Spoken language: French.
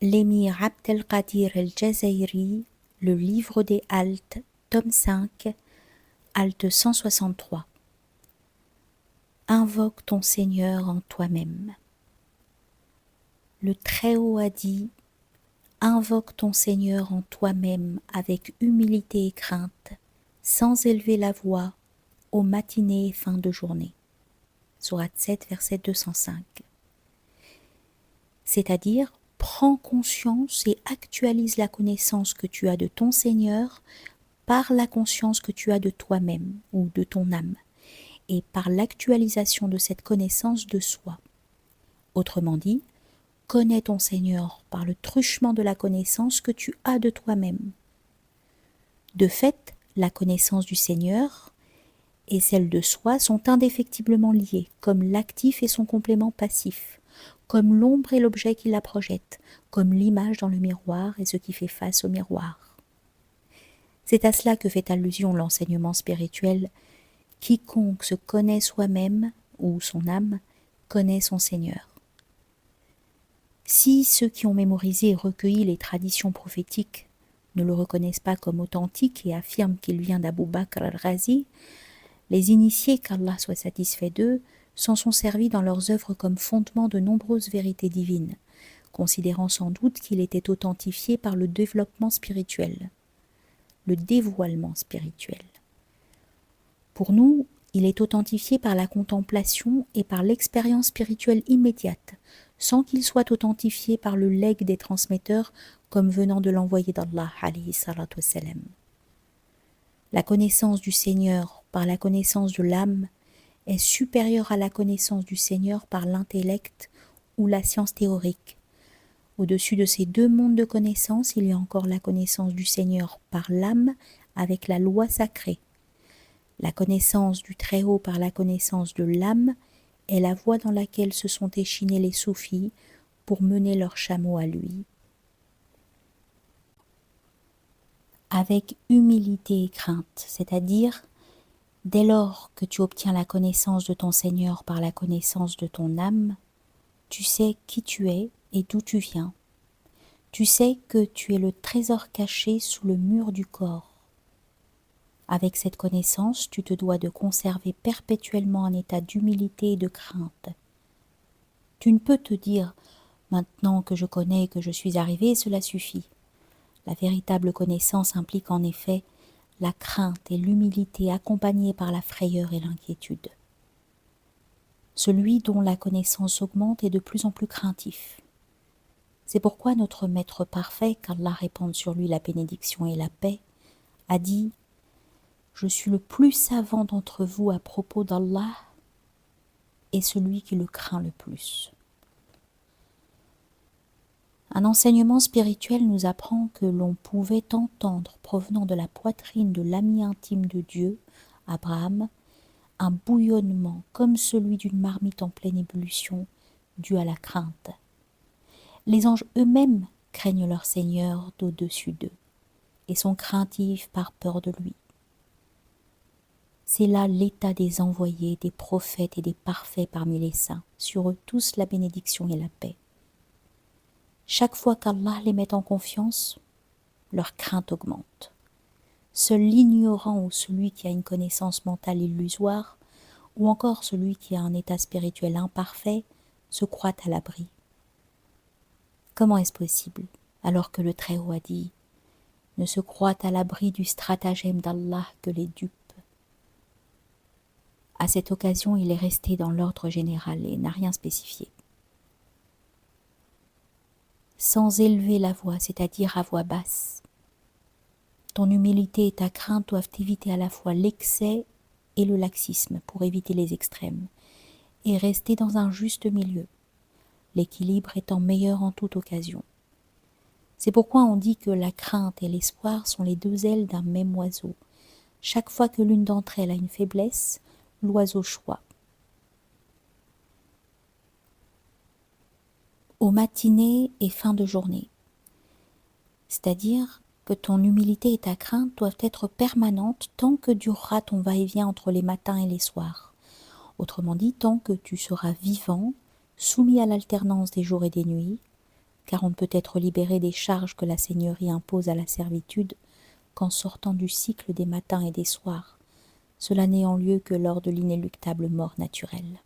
l'émir Abdelkadir el-Jazairi, Le livre des haltes, tome 5, halte 163. Invoque ton Seigneur en toi-même. Le Très-Haut a dit: invoque ton Seigneur en toi-même avec humilité et crainte, sans élever la voix, aux matinées et fin de journée. Sourate 7, verset 205. C'est-à-dire, prends conscience et actualise la connaissance que tu as de ton Seigneur par la conscience que tu as de toi-même ou de ton âme, et par l'actualisation de cette connaissance de soi. Autrement dit, connais ton Seigneur par le truchement de la connaissance que tu as de toi-même. De fait, la connaissance du Seigneur et celle de soi sont indéfectiblement liées, comme l'actif et son complément passif, comme l'ombre et l'objet qui la projette, comme l'image dans le miroir et ce qui fait face au miroir. C'est à cela que fait allusion l'enseignement spirituel. Quiconque se connaît soi-même, ou son âme, connaît son Seigneur. Si ceux qui ont mémorisé et recueilli les traditions prophétiques ne le reconnaissent pas comme authentique et affirment qu'il vient d'Abou Bakr al-Razi, les initiés, qu'Allah soit satisfait d'eux, s'en sont servis dans leurs œuvres comme fondement de nombreuses vérités divines, considérant sans doute qu'il était authentifié par le développement spirituel, le dévoilement spirituel. Pour nous, il est authentifié par la contemplation et par l'expérience spirituelle immédiate, sans qu'il soit authentifié par le legs des transmetteurs comme venant de l'envoyé d'Allah, alayhi salatu wassalam. La connaissance du Seigneur par la connaissance de l'âme est supérieure à la connaissance du Seigneur par l'intellect ou la science théorique. Au-dessus de ces deux mondes de connaissance, il y a encore la connaissance du Seigneur par l'âme avec la loi sacrée. La connaissance du Très-Haut par la connaissance de l'âme est la voie dans laquelle se sont échinés les soufis pour mener leur chameau à lui. Avec humilité et crainte, c'est-à-dire dès lors que tu obtiens la connaissance de ton Seigneur par la connaissance de ton âme, tu sais qui tu es et d'où tu viens. Tu sais que tu es le trésor caché sous le mur du corps. Avec cette connaissance, tu te dois de conserver perpétuellement un état d'humilité et de crainte. Tu ne peux te dire « maintenant que je connais que je suis arrivé, cela suffit ». La véritable connaissance implique en effet la crainte et l'humilité accompagnées par la frayeur et l'inquiétude. Celui dont la connaissance augmente est de plus en plus craintif. C'est pourquoi notre Maître parfait, qu'Allah répande sur lui la bénédiction et la paix, a dit: je suis le plus savant d'entre vous à propos d'Allah et celui qui le craint le plus. Un enseignement spirituel nous apprend que l'on pouvait entendre, provenant de la poitrine de l'ami intime de Dieu, Abraham, un bouillonnement comme celui d'une marmite en pleine ébullition, dû à la crainte. Les anges eux-mêmes craignent leur Seigneur d'au-dessus d'eux et sont craintifs par peur de lui. C'est là l'état des envoyés, des prophètes et des parfaits parmi les saints, sur eux tous la bénédiction et la paix. Chaque fois qu'Allah les met en confiance, leur crainte augmente. Seul l'ignorant ou celui qui a une connaissance mentale illusoire, ou encore celui qui a un état spirituel imparfait, se croit à l'abri. Comment est-ce possible, alors que le Très-Haut a dit « Ne se croient à l'abri du stratagème d'Allah que les dupes ». À cette occasion, il est resté dans l'ordre général et n'a rien spécifié. Sans élever la voix, c'est-à-dire à voix basse. Ton humilité et ta crainte doivent éviter à la fois l'excès et le laxisme pour éviter les extrêmes et rester dans un juste milieu, l'équilibre étant meilleur en toute occasion. C'est pourquoi on dit que la crainte et l'espoir sont les deux ailes d'un même oiseau. Chaque fois que l'une d'entre elles a une faiblesse, l'oiseau choit. Aux matinées et fin de journée. C'est-à-dire que ton humilité et ta crainte doivent être permanentes tant que durera ton va-et-vient entre les matins et les soirs. Autrement dit, tant que tu seras vivant, soumis à l'alternance des jours et des nuits, car on ne peut être libéré des charges que la seigneurie impose à la servitude qu'en sortant du cycle des matins et des soirs, cela n'ayant lieu que lors de l'inéluctable mort naturelle.